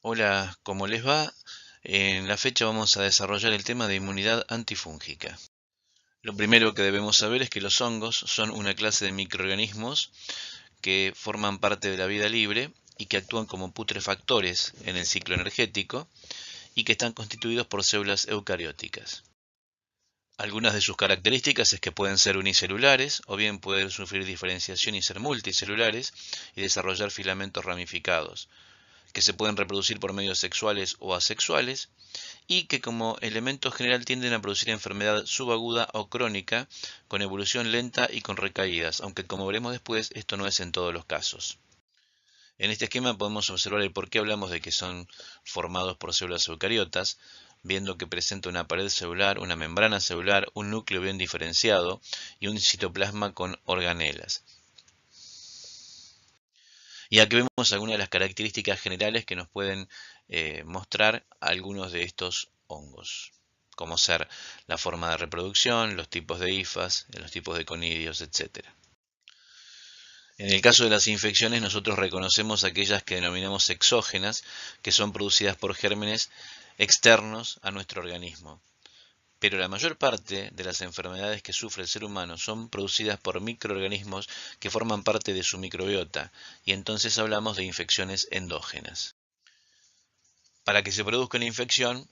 Hola, ¿cómo les va? En la fecha vamos a desarrollar el tema de inmunidad antifúngica. Lo primero que debemos saber es que los hongos son una clase de microorganismos que forman parte de la vida libre y que actúan como putrefactores en el ciclo energético y que están constituidos por células eucarióticas. Algunas de sus características es que pueden ser unicelulares o bien pueden sufrir diferenciación y ser multicelulares y desarrollar filamentos ramificados, que se pueden reproducir por medios sexuales o asexuales y que como elemento general tienden a producir enfermedad subaguda o crónica con evolución lenta y con recaídas, aunque como veremos después esto no es en todos los casos. En este esquema podemos observar el por qué hablamos de que son formados por células eucariotas, viendo que presenta una pared celular, una membrana celular, un núcleo bien diferenciado y un citoplasma con organelas. Y aquí vemos algunas de las características generales que nos pueden mostrar algunos de estos hongos, como ser la forma de reproducción, los tipos de hifas, los tipos de conidios, etc. En el caso de las infecciones, nosotros reconocemos aquellas que denominamos exógenas, que son producidas por gérmenes externos a nuestro organismo. Pero la mayor parte de las enfermedades que sufre el ser humano son producidas por microorganismos que forman parte de su microbiota, y entonces hablamos de infecciones endógenas. Para que se produzca una infección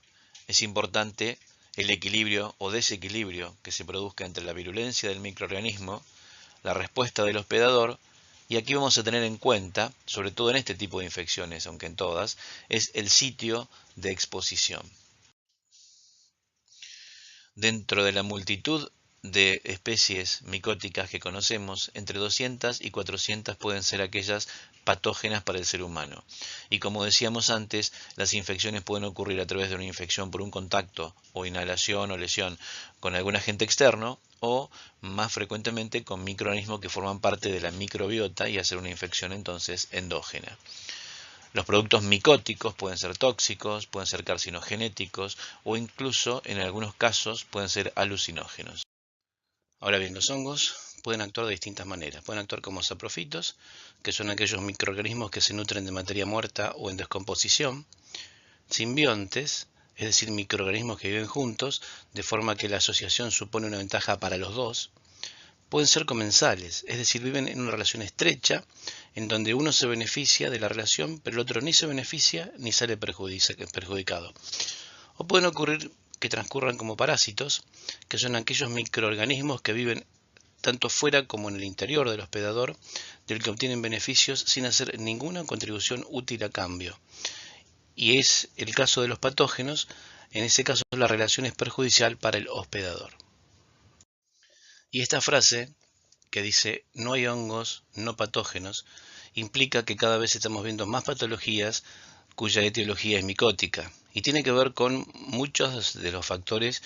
es importante el equilibrio o desequilibrio que se produzca entre la virulencia del microorganismo, la respuesta del hospedador, y aquí vamos a tener en cuenta, sobre todo en este tipo de infecciones, aunque en todas, es el sitio de exposición. Dentro de la multitud de especies micóticas que conocemos, entre 200 y 400 pueden ser aquellas patógenas para el ser humano. Y como decíamos antes, las infecciones pueden ocurrir a través de una infección por un contacto o inhalación o lesión con algún agente externo o más frecuentemente con microorganismos que forman parte de la microbiota y hacer una infección entonces endógena. Los productos micóticos pueden ser tóxicos, pueden ser carcinogenéticos o incluso en algunos casos pueden ser alucinógenos. Ahora bien, los hongos pueden actuar de distintas maneras. Pueden actuar como saprofitos, que son aquellos microorganismos que se nutren de materia muerta o en descomposición. Simbiontes, es decir, microorganismos que viven juntos, de forma que la asociación supone una ventaja para los dos. Pueden ser comensales, es decir, viven en una relación estrecha en donde uno se beneficia de la relación, pero el otro ni se beneficia ni sale perjudicado. O pueden ocurrir que transcurran como parásitos, que son aquellos microorganismos que viven tanto fuera como en el interior del hospedador, del que obtienen beneficios sin hacer ninguna contribución útil a cambio. Y es el caso de los patógenos, en ese caso la relación es perjudicial para el hospedador. Y esta frase que dice no hay hongos no patógenos, implica que cada vez estamos viendo más patologías cuya etiología es micótica y tiene que ver con muchos de los factores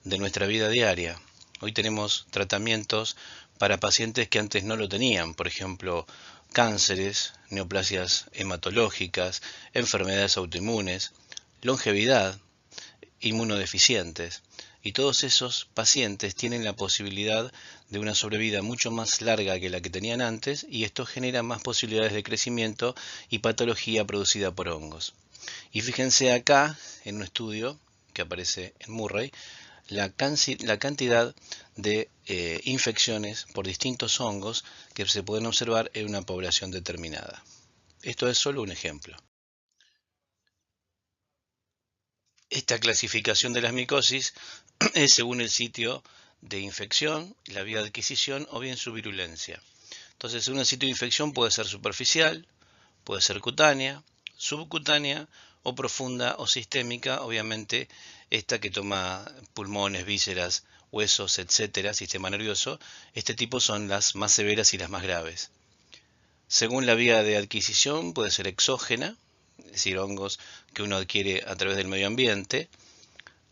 de nuestra vida diaria. Hoy tenemos tratamientos para pacientes que antes no lo tenían, por ejemplo, cánceres, neoplasias hematológicas, enfermedades autoinmunes, longevidad, inmunodeficientes. Y todos esos pacientes tienen la posibilidad de una sobrevida mucho más larga que la que tenían antes y esto genera más posibilidades de crecimiento y patología producida por hongos. Y fíjense acá, en un estudio que aparece en Murray, la cantidad de infecciones por distintos hongos que se pueden observar en una población determinada. Esto es solo un ejemplo. Esta clasificación de las micosis es según el sitio de infección, la vía de adquisición o bien su virulencia. Entonces, según el sitio de infección puede ser superficial, puede ser cutánea, subcutánea o profunda o sistémica, obviamente esta que toma pulmones, vísceras, huesos, etcétera, sistema nervioso, este tipo son las más severas y las más graves. Según la vía de adquisición puede ser exógena, es decir, hongos que uno adquiere a través del medio ambiente,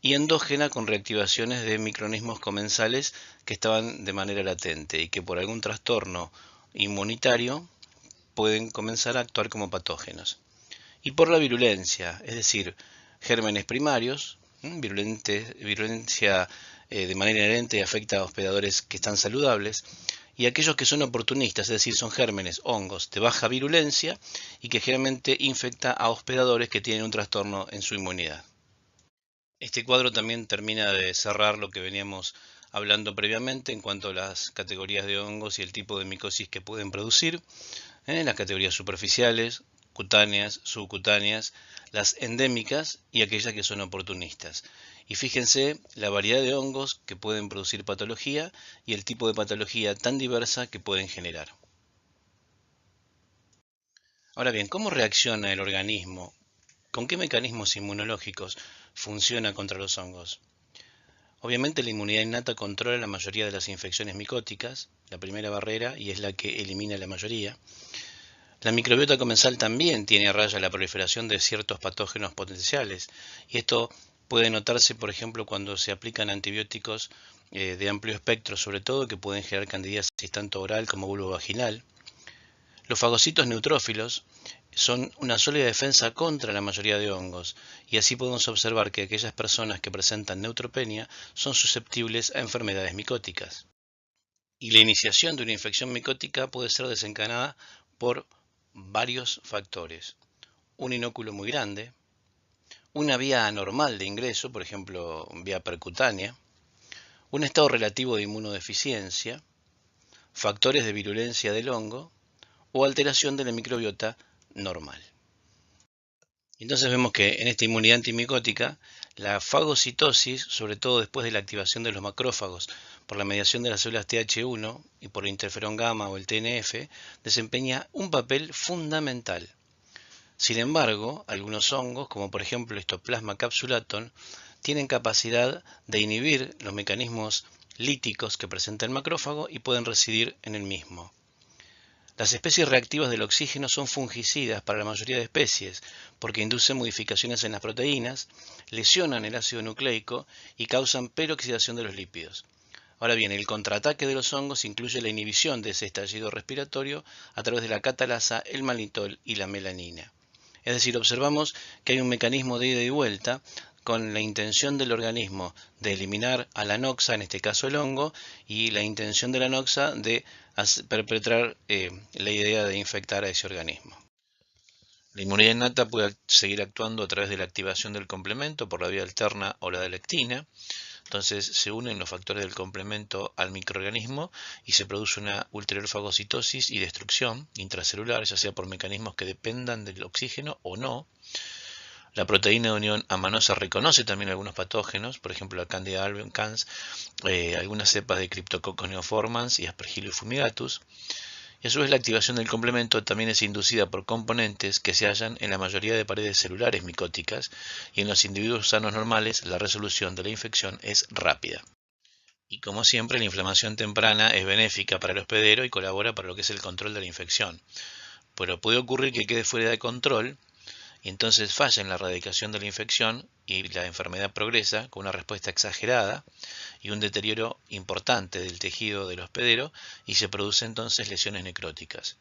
y endógena con reactivaciones de microorganismos comensales que estaban de manera latente y que por algún trastorno inmunitario pueden comenzar a actuar como patógenos. Y por la virulencia, es decir, gérmenes primarios, virulencia de manera inherente afecta a hospedadores que están saludables, y aquellos que son oportunistas, es decir, son gérmenes, hongos de baja virulencia y que generalmente infecta a hospedadores que tienen un trastorno en su inmunidad. Este cuadro también termina de cerrar lo que veníamos hablando previamente en cuanto a las categorías de hongos y el tipo de micosis que pueden producir, las categorías superficiales, cutáneas, subcutáneas, las endémicas y aquellas que son oportunistas. Y fíjense la variedad de hongos que pueden producir patología y el tipo de patología tan diversa que pueden generar. Ahora bien, ¿cómo reacciona el organismo? ¿Con qué mecanismos inmunológicos funciona contra los hongos? Obviamente la inmunidad innata controla la mayoría de las infecciones micóticas, la primera barrera, y es la que elimina la mayoría. La microbiota comensal también tiene a raya la proliferación de ciertos patógenos potenciales, y esto puede notarse, por ejemplo, cuando se aplican antibióticos de amplio espectro, sobre todo que pueden generar candidiasis tanto oral como vulvovaginal. Los fagocitos neutrófilos son una sólida defensa contra la mayoría de hongos, y así podemos observar que aquellas personas que presentan neutropenia son susceptibles a enfermedades micóticas. Y la iniciación de una infección micótica puede ser desencadenada por varios factores. Un inóculo muy grande, una vía anormal de ingreso, por ejemplo, vía percutánea, un estado relativo de inmunodeficiencia, factores de virulencia del hongo o alteración de la microbiota normal. Entonces vemos que en esta inmunidad antimicótica, la fagocitosis, sobre todo después de la activación de los macrófagos por la mediación de las células Th1 y por el interferón gamma o el TNF, desempeña un papel fundamental. Sin embargo, algunos hongos, como por ejemplo el Histoplasma capsulatum, tienen capacidad de inhibir los mecanismos líticos que presenta el macrófago y pueden residir en el mismo. Las especies reactivas del oxígeno son fungicidas para la mayoría de especies porque inducen modificaciones en las proteínas, lesionan el ácido nucleico y causan peroxidación de los lípidos. Ahora bien, el contraataque de los hongos incluye la inhibición de ese estallido respiratorio a través de la catalasa, el malitol y la melanina. Es decir, observamos que hay un mecanismo de ida y vuelta con la intención del organismo de eliminar a la noxa, en este caso el hongo, y la intención de la noxa de perpetrar la idea de infectar a ese organismo. La inmunidad innata puede seguir actuando a través de la activación del complemento por la vía alterna o la de lectina. Entonces se unen los factores del complemento al microorganismo y se produce una ulterior fagocitosis y destrucción intracelular, ya sea por mecanismos que dependan del oxígeno o no. La proteína de unión amanosa reconoce también algunos patógenos, por ejemplo la Candida albicans, algunas cepas de Cryptococcus neoformans y Aspergillus fumigatus. Y a su vez la activación del complemento también es inducida por componentes que se hallan en la mayoría de paredes celulares micóticas y en los individuos sanos normales la resolución de la infección es rápida. Y como siempre la inflamación temprana es benéfica para el hospedero y colabora para lo que es el control de la infección. Pero puede ocurrir que quede fuera de control y entonces falla en la erradicación de la infección y la enfermedad progresa con una respuesta exagerada y un deterioro importante del tejido del hospedero y se producen entonces lesiones necróticas.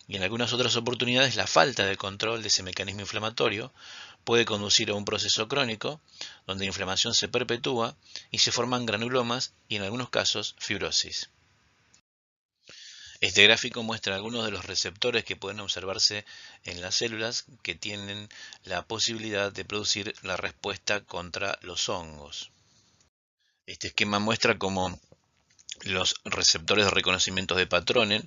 Y en algunas otras oportunidades la falta de control de ese mecanismo inflamatorio puede conducir a un proceso crónico donde la inflamación se perpetúa y se forman granulomas y en algunos casos fibrosis. Este gráfico muestra algunos de los receptores que pueden observarse en las células que tienen la posibilidad de producir la respuesta contra los hongos. Este esquema muestra cómo los receptores de reconocimiento de patrones,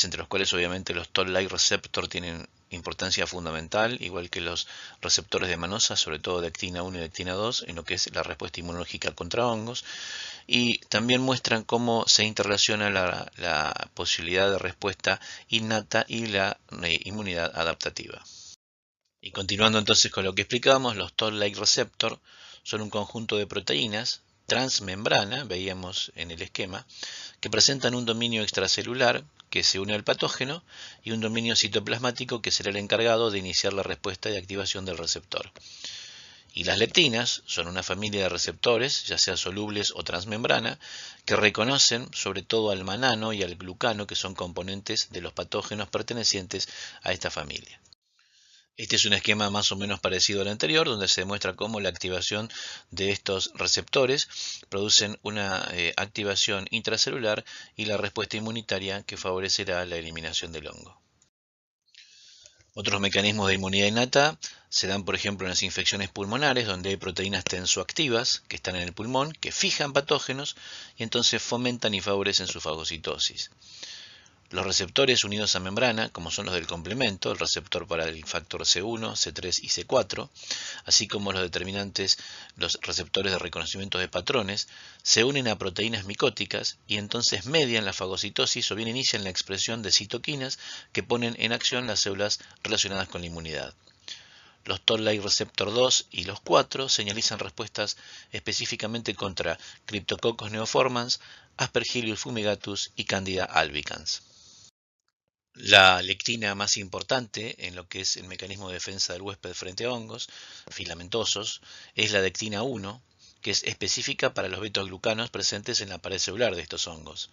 entre los cuales obviamente los Toll-like receptor tienen importancia fundamental, igual que los receptores de manosa, sobre todo de actina 1 y de actina 2, en lo que es la respuesta inmunológica contra hongos, y también muestran cómo se interrelaciona la posibilidad de respuesta innata y la inmunidad adaptativa. Y continuando entonces con lo que explicábamos, los Toll-like receptor son un conjunto de proteínas transmembrana, veíamos en el esquema, que presentan un dominio extracelular que se une al patógeno y un dominio citoplasmático que será el encargado de iniciar la respuesta de activación del receptor. Y las leptinas son una familia de receptores, ya sea solubles o transmembrana, que reconocen sobre todo al manano y al glucano, que son componentes de los patógenos pertenecientes a esta familia. Este es un esquema más o menos parecido al anterior, donde se demuestra cómo la activación de estos receptores producen una activación intracelular y la respuesta inmunitaria que favorecerá la eliminación del hongo. Otros mecanismos de inmunidad innata se dan, por ejemplo, en las infecciones pulmonares, donde hay proteínas tensoactivas que están en el pulmón, que fijan patógenos y entonces fomentan y favorecen su fagocitosis. Los receptores unidos a membrana, como son los del complemento, el receptor para el factor C1, C3 y C4, así como los determinantes, los receptores de reconocimiento de patrones, se unen a proteínas micóticas y entonces median la fagocitosis o bien inician la expresión de citoquinas que ponen en acción las células relacionadas con la inmunidad. Los Toll-like receptor 2 y los 4 señalizan respuestas específicamente contra Cryptococcus neoformans, Aspergillus fumigatus y Candida albicans. La lectina más importante en lo que es el mecanismo de defensa del huésped frente a hongos filamentosos es la dectina 1, que es específica para los betaglucanos presentes en la pared celular de estos hongos,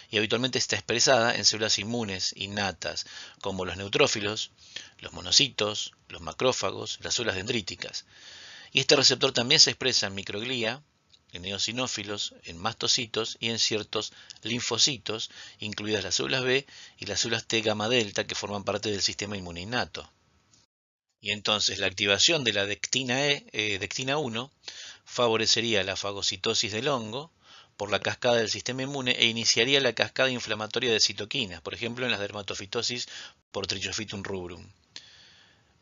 y habitualmente está expresada en células inmunes innatas, como los neutrófilos, los monocitos, los macrófagos, las células dendríticas. Y este receptor también se expresa en microglía, en eosinófilos, en mastocitos y en ciertos linfocitos, incluidas las células B y las células T gamma delta que forman parte del sistema inmune innato. Y entonces la activación de la dectina 1 favorecería la fagocitosis del hongo por la cascada del sistema inmune e iniciaría la cascada inflamatoria de citoquinas, por ejemplo en la dermatofitosis por Trichophytum rubrum.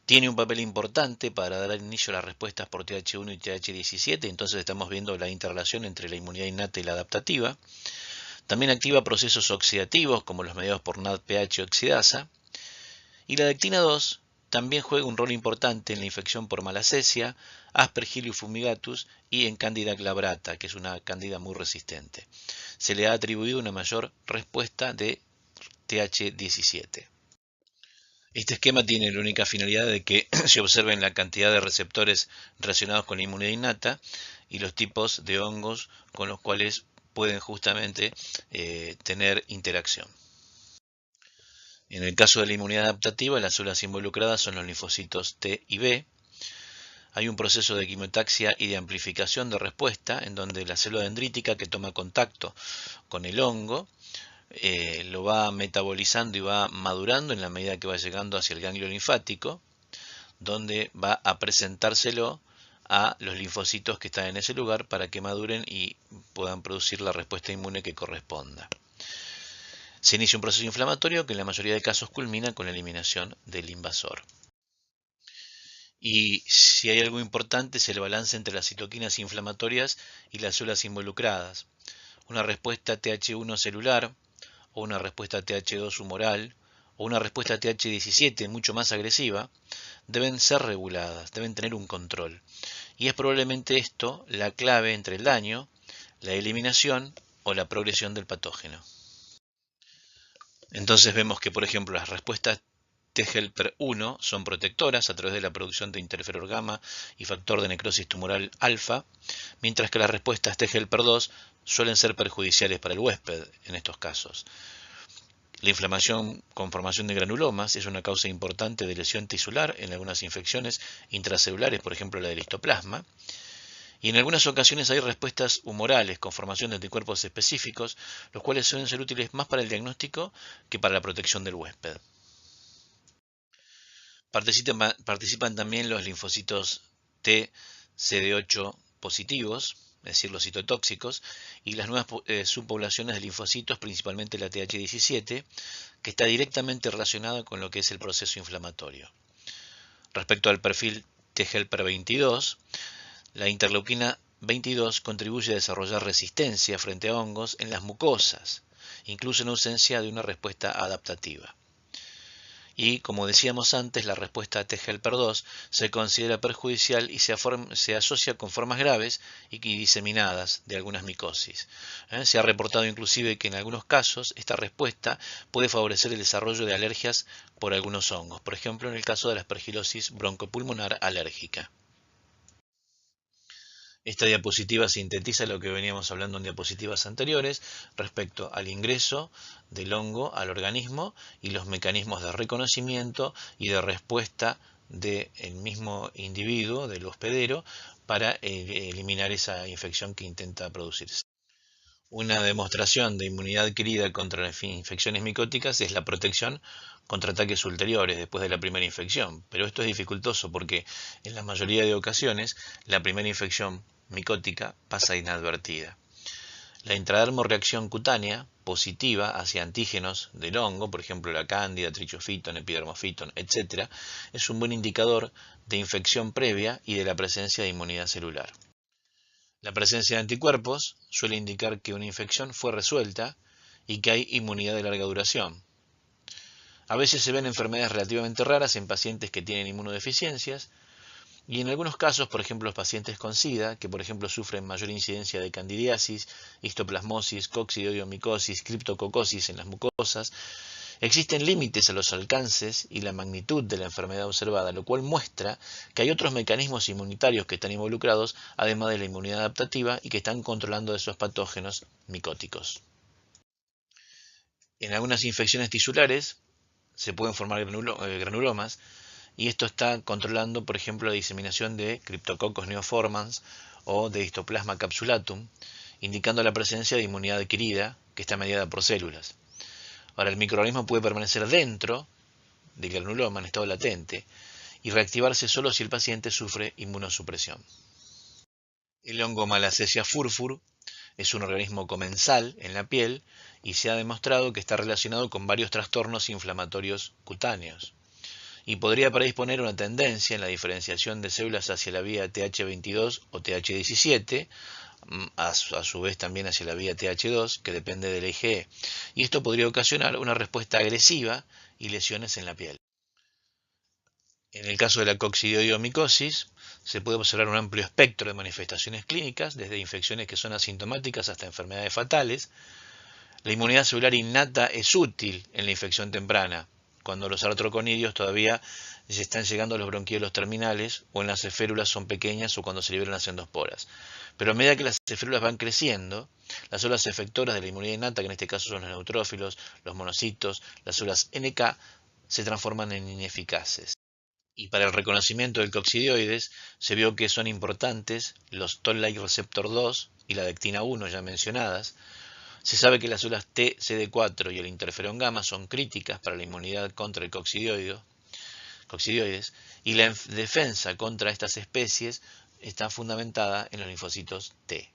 Tiene un papel importante para dar inicio a las respuestas por TH1 y TH17, entonces estamos viendo la interrelación entre la inmunidad innata y la adaptativa. También activa procesos oxidativos como los mediados por NADPH oxidasa. Y la dectina 2 también juega un rol importante en la infección por malacesia, Aspergillus fumigatus y en Candida glabrata, que es una cándida muy resistente. Se le ha atribuido una mayor respuesta de TH17. Este esquema tiene la única finalidad de que se observen la cantidad de receptores relacionados con la inmunidad innata y los tipos de hongos con los cuales pueden justamente tener interacción. En el caso de la inmunidad adaptativa, las células involucradas son los linfocitos T y B. Hay un proceso de quimiotaxia y de amplificación de respuesta en donde la célula dendrítica que toma contacto con el hongo lo va metabolizando y va madurando en la medida que va llegando hacia el ganglio linfático, donde va a presentárselo a los linfocitos que están en ese lugar para que maduren y puedan producir la respuesta inmune que corresponda. Se inicia un proceso inflamatorio que en la mayoría de casos culmina con la eliminación del invasor. Y si hay algo importante es el balance entre las citoquinas inflamatorias y las células involucradas. Una respuesta TH1 celular o una respuesta TH2 humoral, o una respuesta TH17 mucho más agresiva, deben ser reguladas, deben tener un control. Y es probablemente esto la clave entre el daño, la eliminación o la progresión del patógeno. Entonces vemos que, por ejemplo, las respuestas T-helper 1 son protectoras a través de la producción de interferón gamma y factor de necrosis tumoral alfa, mientras que las respuestas T-helper 2 suelen ser perjudiciales para el huésped en estos casos. La inflamación con formación de granulomas es una causa importante de lesión tisular en algunas infecciones intracelulares, por ejemplo la del histoplasma, y en algunas ocasiones hay respuestas humorales con formación de anticuerpos específicos, los cuales suelen ser útiles más para el diagnóstico que para la protección del huésped. Participan también los linfocitos T CD8 positivos, es decir, los citotóxicos, y las nuevas subpoblaciones de linfocitos, principalmente la TH17, que está directamente relacionada con lo que es el proceso inflamatorio. Respecto al perfil T-helper 22, la interleuquina 22 contribuye a desarrollar resistencia frente a hongos en las mucosas, incluso en ausencia de una respuesta adaptativa. Y, como decíamos antes, la respuesta T-helper 2 se considera perjudicial y se asocia con formas graves y diseminadas de algunas micosis. Se ha reportado inclusive que en algunos casos esta respuesta puede favorecer el desarrollo de alergias por algunos hongos, por ejemplo en el caso de la aspergilosis broncopulmonar alérgica. Esta diapositiva sintetiza lo que veníamos hablando en diapositivas anteriores respecto al ingreso del hongo al organismo y los mecanismos de reconocimiento y de respuesta del mismo individuo, del hospedero, para eliminar esa infección que intenta producirse. Una demostración de inmunidad adquirida contra las infecciones micóticas es la protección contra ataques ulteriores después de la primera infección, pero esto es dificultoso porque en la mayoría de ocasiones la primera infección micótica pasa inadvertida. La intradermorreacción cutánea positiva hacia antígenos del hongo, por ejemplo la cándida, trichophyton, epidermophyton, etc., es un buen indicador de infección previa y de la presencia de inmunidad celular. La presencia de anticuerpos suele indicar que una infección fue resuelta y que hay inmunidad de larga duración. A veces se ven enfermedades relativamente raras en pacientes que tienen inmunodeficiencias y en algunos casos, por ejemplo los pacientes con SIDA, que por ejemplo sufren mayor incidencia de candidiasis, histoplasmosis, coccidioidomicosis, criptococosis en las mucosas, existen límites a los alcances y la magnitud de la enfermedad observada, lo cual muestra que hay otros mecanismos inmunitarios que están involucrados, además de la inmunidad adaptativa, y que están controlando esos patógenos micóticos. En algunas infecciones tisulares se pueden formar granulomas, y esto está controlando, por ejemplo, la diseminación de Cryptococcus neoformans o de Histoplasma capsulatum, indicando la presencia de inmunidad adquirida que está mediada por células. Ahora, el microorganismo puede permanecer dentro del granuloma en estado latente y reactivarse solo si el paciente sufre inmunosupresión. El hongo Malassezia furfur es un organismo comensal en la piel y se ha demostrado que está relacionado con varios trastornos inflamatorios cutáneos y podría predisponer una tendencia en la diferenciación de células hacia la vía Th22 o Th17, a su vez también hacia la vía Th2, que depende del IgE, y esto podría ocasionar una respuesta agresiva y lesiones en la piel. En el caso de la coccidioidomicosis, se puede observar un amplio espectro de manifestaciones clínicas, desde infecciones que son asintomáticas hasta enfermedades fatales. La inmunidad celular innata es útil en la infección temprana, cuando los artroconidios todavía se están llegando a los bronquiolos terminales o en las esférulas son pequeñas o cuando se liberan las endosporas. Pero a medida que las esférulas van creciendo, las células efectoras de la inmunidad innata, que en este caso son los neutrófilos, los monocitos, las células NK, se transforman en ineficaces. Y para el reconocimiento del coccidioides se vio que son importantes los Toll-like receptor 2 y la dectina 1 ya mencionadas. Se sabe que las células T, CD4 y el interferón gamma son críticas para la inmunidad contra el coccidioides y la defensa contra estas especies está fundamentada en los linfocitos T.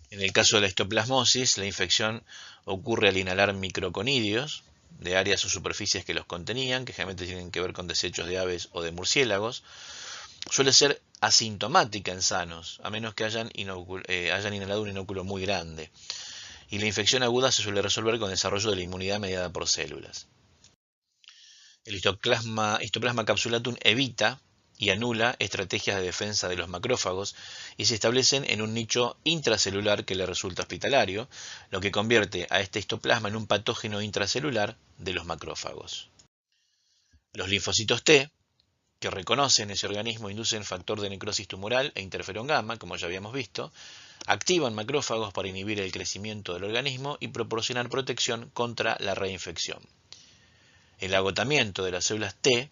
En el caso de la histoplasmosis, la infección ocurre al inhalar microconidios de áreas o superficies que los contenían, que generalmente tienen que ver con desechos de aves o de murciélagos. Suele ser asintomática en sanos, a menos que hayan inhalado un inóculo muy grande. Y la infección aguda se suele resolver con el desarrollo de la inmunidad mediada por células. El histoplasma capsulatum evita y anula estrategias de defensa de los macrófagos y se establecen en un nicho intracelular que le resulta hospitalario, lo que convierte a este histoplasma en un patógeno intracelular de los macrófagos. Los linfocitos T, que reconocen ese organismo, inducen factor de necrosis tumoral e interferón gamma, como ya habíamos visto, activan macrófagos para inhibir el crecimiento del organismo y proporcionar protección contra la reinfección. El agotamiento de las células T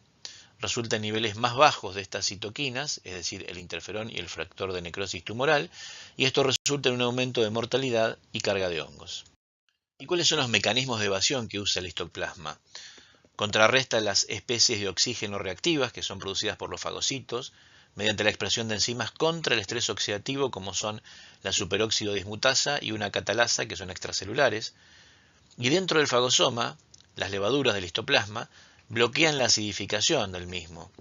resulta en niveles más bajos de estas citoquinas, es decir, el interferón y el factor de necrosis tumoral, y esto resulta en un aumento de mortalidad y carga de hongos. ¿Y cuáles son los mecanismos de evasión que usa el histoplasma? Contrarresta las especies de oxígeno reactivas que son producidas por los fagocitos mediante la expresión de enzimas contra el estrés oxidativo como son la superóxido dismutasa y una catalasa que son extracelulares. Y dentro del fagosoma, las levaduras del histoplasma bloquean la acidificación del mismo,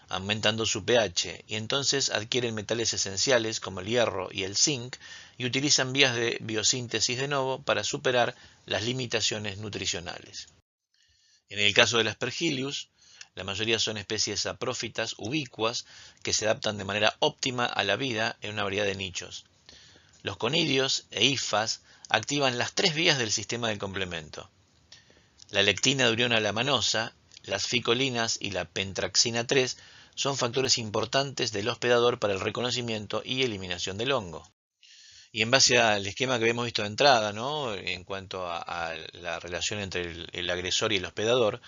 aumentando su pH, y entonces adquieren metales esenciales como el hierro y el zinc y utilizan vías de biosíntesis de novo para superar las limitaciones nutricionales. En el caso del Aspergillus, la mayoría son especies saprófitas ubicuas que se adaptan de manera óptima a la vida en una variedad de nichos. Los conidios e hifas activan las tres vías del sistema de complemento. La lectina de Uriona lamanosa, las ficolinas y la pentraxina 3 son factores importantes del hospedador para el reconocimiento y eliminación del hongo. Y en base al esquema que habíamos visto de entrada, ¿no? En cuanto a la relación entre el agresor y el hospedador,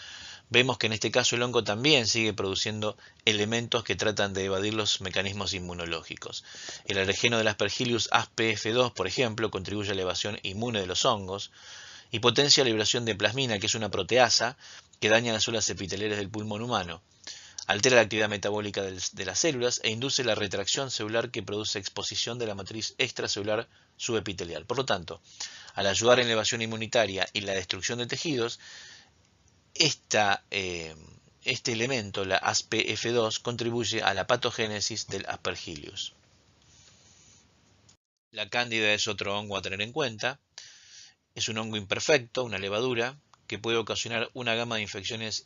vemos que en este caso el hongo también sigue produciendo elementos que tratan de evadir los mecanismos inmunológicos. El alergeno del Aspergillus ASPF2, por ejemplo, contribuye a la evasión inmune de los hongos y potencia la liberación de plasmina, que es una proteasa que daña las células epiteliales del pulmón humano. Altera la actividad metabólica de las células e induce la retracción celular que produce exposición de la matriz extracelular subepitelial. Por lo tanto, al ayudar en la evasión inmunitaria y la destrucción de tejidos, este elemento, la ASPF2, contribuye a la patogénesis del Aspergillus. La cándida es otro hongo a tener en cuenta. Es un hongo imperfecto, una levadura, que puede ocasionar una gama de infecciones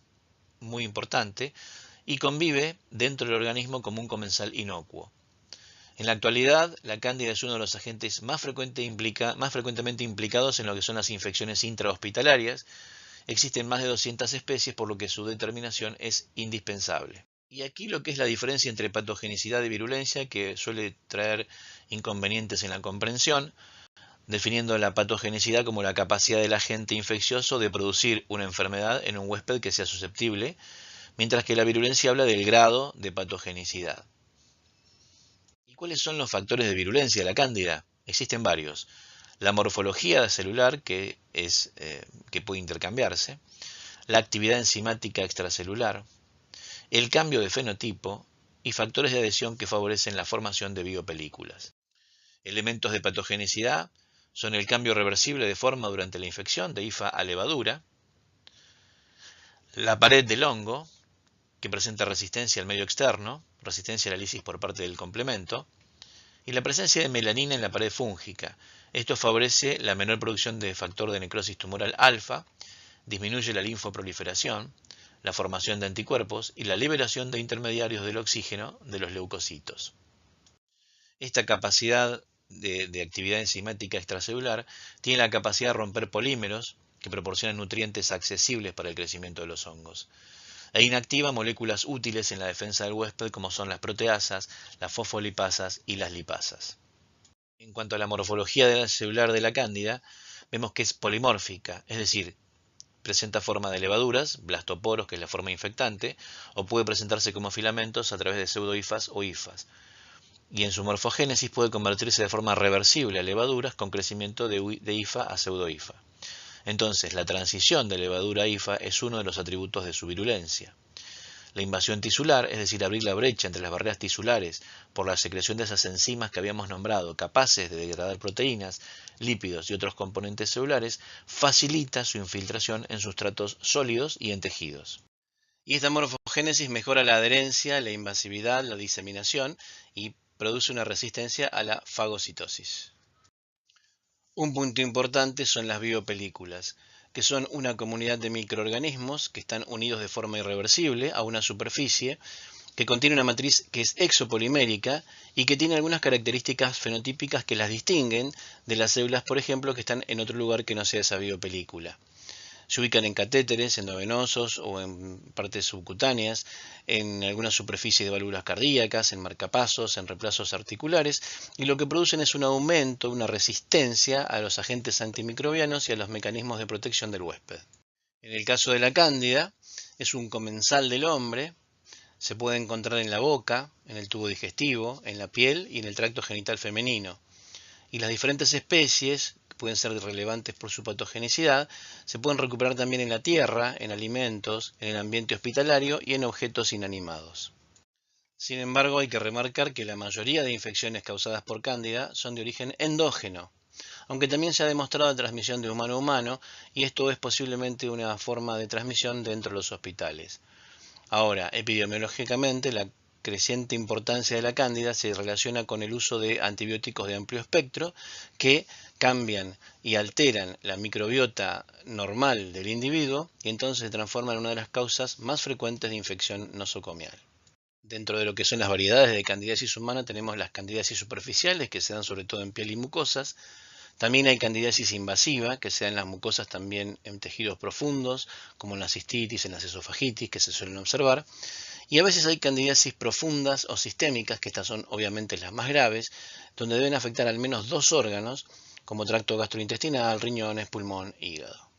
muy importante y convive dentro del organismo como un comensal inocuo. En la actualidad, la cándida es uno de los agentes más frecuentemente implicados en lo que son las infecciones intrahospitalarias. Existen más de 200 especies, por lo que su determinación es indispensable. Y aquí lo que es la diferencia entre patogenicidad y virulencia, que suele traer inconvenientes en la comprensión, definiendo la patogenicidad como la capacidad del agente infeccioso de producir una enfermedad en un huésped que sea susceptible, mientras que la virulencia habla del grado de patogenicidad. ¿Y cuáles son los factores de virulencia de la cándida? Existen varios. La morfología celular, que puede intercambiarse, la actividad enzimática extracelular, el cambio de fenotipo y factores de adhesión que favorecen la formación de biopelículas. Elementos de patogenicidad son el cambio reversible de forma durante la infección de hifa a levadura, la pared del hongo, que presenta resistencia al medio externo, resistencia a la lisis por parte del complemento, y la presencia de melanina en la pared fúngica. Esto favorece la menor producción de factor de necrosis tumoral alfa, disminuye la linfoproliferación, la formación de anticuerpos y la liberación de intermediarios del oxígeno de los leucocitos. Esta capacidad de actividad enzimática extracelular tiene la capacidad de romper polímeros que proporcionan nutrientes accesibles para el crecimiento de los hongos, e inactiva moléculas útiles en la defensa del huésped como son las proteasas, las fosfolipasas y las lipasas. En cuanto a la morfología celular de la cándida, vemos que es polimórfica, es decir, presenta forma de levaduras, blastoporos, que es la forma infectante, o puede presentarse como filamentos a través de pseudohifas o hifas. Y en su morfogénesis puede convertirse de forma reversible a levaduras con crecimiento de hifa a pseudohifa. Entonces, la transición de levadura a hifa es uno de los atributos de su virulencia. La invasión tisular, es decir, abrir la brecha entre las barreras tisulares por la secreción de esas enzimas que habíamos nombrado, capaces de degradar proteínas, lípidos y otros componentes celulares, facilita su infiltración en sustratos sólidos y en tejidos. Y esta morfogénesis mejora la adherencia, la invasividad, la diseminación y produce una resistencia a la fagocitosis. Un punto importante son las biopelículas, que son una comunidad de microorganismos que están unidos de forma irreversible a una superficie que contiene una matriz que es exopolimérica y que tiene algunas características fenotípicas que las distinguen de las células, por ejemplo, que están en otro lugar que no sea esa biopelícula. Se ubican en catéteres endovenosos o en partes subcutáneas, en algunas superficies de válvulas cardíacas, en marcapasos, en reemplazos articulares, y lo que producen es un aumento, una resistencia a los agentes antimicrobianos y a los mecanismos de protección del huésped. En el caso de la cándida, es un comensal del hombre, se puede encontrar en la boca, en el tubo digestivo, en la piel y en el tracto genital femenino. Y las diferentes especies, que pueden ser relevantes por su patogenicidad, se pueden recuperar también en la tierra, en alimentos, en el ambiente hospitalario y en objetos inanimados. Sin embargo, hay que remarcar que la mayoría de infecciones causadas por cándida son de origen endógeno, aunque también se ha demostrado transmisión de humano a humano, y esto es posiblemente una forma de transmisión dentro de los hospitales. Ahora, epidemiológicamente, la creciente importancia de la cándida se relaciona con el uso de antibióticos de amplio espectro que cambian y alteran la microbiota normal del individuo y entonces se transforman en una de las causas más frecuentes de infección nosocomial. Dentro de lo que son las variedades de candidiasis humana tenemos las candidiasis superficiales, que se dan sobre todo en piel y mucosas. También hay candidiasis invasiva, que se da en las mucosas también en tejidos profundos, como en la cistitis, en las esofagitis, que se suelen observar. Y a veces hay candidiasis profundas o sistémicas, que estas son obviamente las más graves, donde deben afectar al menos 2 órganos, como tracto gastrointestinal, riñones, pulmón, hígado.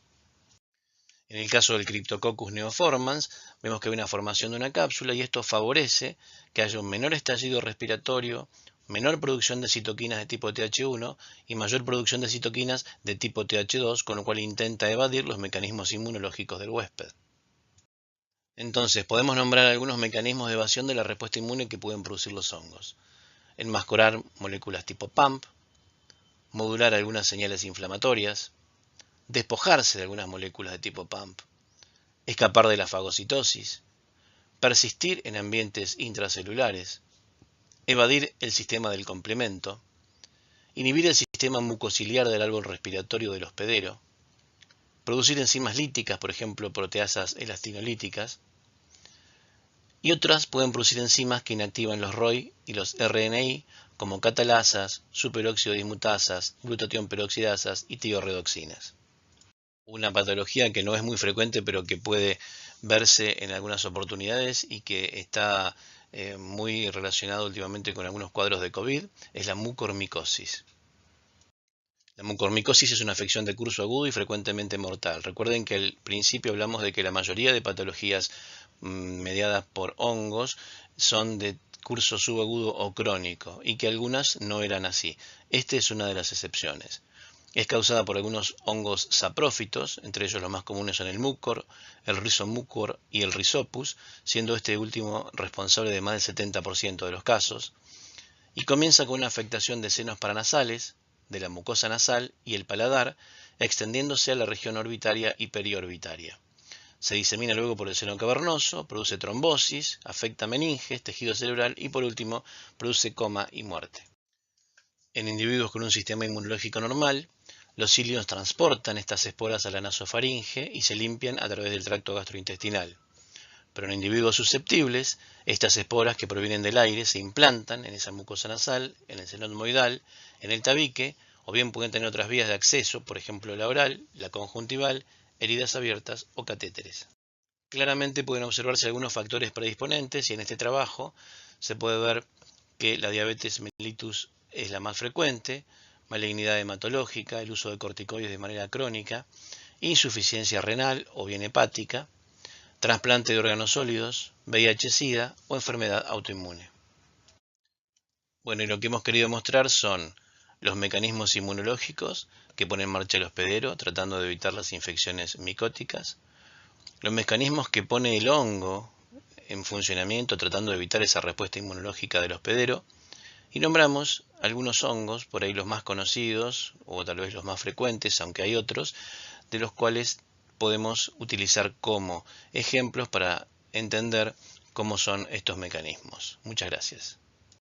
En el caso del Cryptococcus neoformans, vemos que hay una formación de una cápsula y esto favorece que haya un menor estallido respiratorio, menor producción de citoquinas de tipo Th1 y mayor producción de citoquinas de tipo Th2, con lo cual intenta evadir los mecanismos inmunológicos del huésped. Entonces, podemos nombrar algunos mecanismos de evasión de la respuesta inmune que pueden producir los hongos. Enmascarar moléculas tipo PAMP, modular algunas señales inflamatorias, despojarse de algunas moléculas de tipo PAMP, escapar de la fagocitosis, persistir en ambientes intracelulares, evadir el sistema del complemento, inhibir el sistema mucociliar del árbol respiratorio del hospedero, producir enzimas líticas, por ejemplo proteasas elastinolíticas, y otras pueden producir enzimas que inactivan los ROI y los RNI, como catalasas, superóxido dismutasas, glutatión peroxidasas y tiorredoxinas. Una patología que no es muy frecuente, pero que puede verse en algunas oportunidades y que está muy relacionado últimamente con algunos cuadros de COVID, es la mucormicosis. La mucormicosis es una afección de curso agudo y frecuentemente mortal. Recuerden que al principio hablamos de que la mayoría de patologías mediadas por hongos son de curso subagudo o crónico y que algunas no eran así. Esta es una de las excepciones. Es causada por algunos hongos saprófitos, entre ellos los más comunes son el mucor, el rhizomucor y el rhizopus, siendo este último responsable de más del 70% de los casos, y comienza con una afectación de senos paranasales, de la mucosa nasal y el paladar, extendiéndose a la región orbitaria y periorbitaria. Se disemina luego por el seno cavernoso, produce trombosis, afecta meninges, tejido cerebral y por último produce coma y muerte. En individuos con un sistema inmunológico normal, los cilios transportan estas esporas a la nasofaringe y se limpian a través del tracto gastrointestinal. Pero en individuos susceptibles, estas esporas que provienen del aire se implantan en esa mucosa nasal, en el seno etmoidal, en el tabique, o bien pueden tener otras vías de acceso, por ejemplo la oral, la conjuntival, heridas abiertas o catéteres. Claramente pueden observarse algunos factores predisponentes y en este trabajo se puede ver que la diabetes mellitus es la más frecuente, malignidad hematológica, el uso de corticoides de manera crónica, insuficiencia renal o bien hepática, trasplante de órganos sólidos, VIH-Sida o enfermedad autoinmune. Bueno, y lo que hemos querido mostrar son los mecanismos inmunológicos que pone en marcha el hospedero tratando de evitar las infecciones micóticas, los mecanismos que pone el hongo en funcionamiento tratando de evitar esa respuesta inmunológica del hospedero, y nombramos algunos hongos, por ahí los más conocidos o tal vez los más frecuentes, aunque hay otros, de los cuales podemos utilizar como ejemplos para entender cómo son estos mecanismos. Muchas gracias.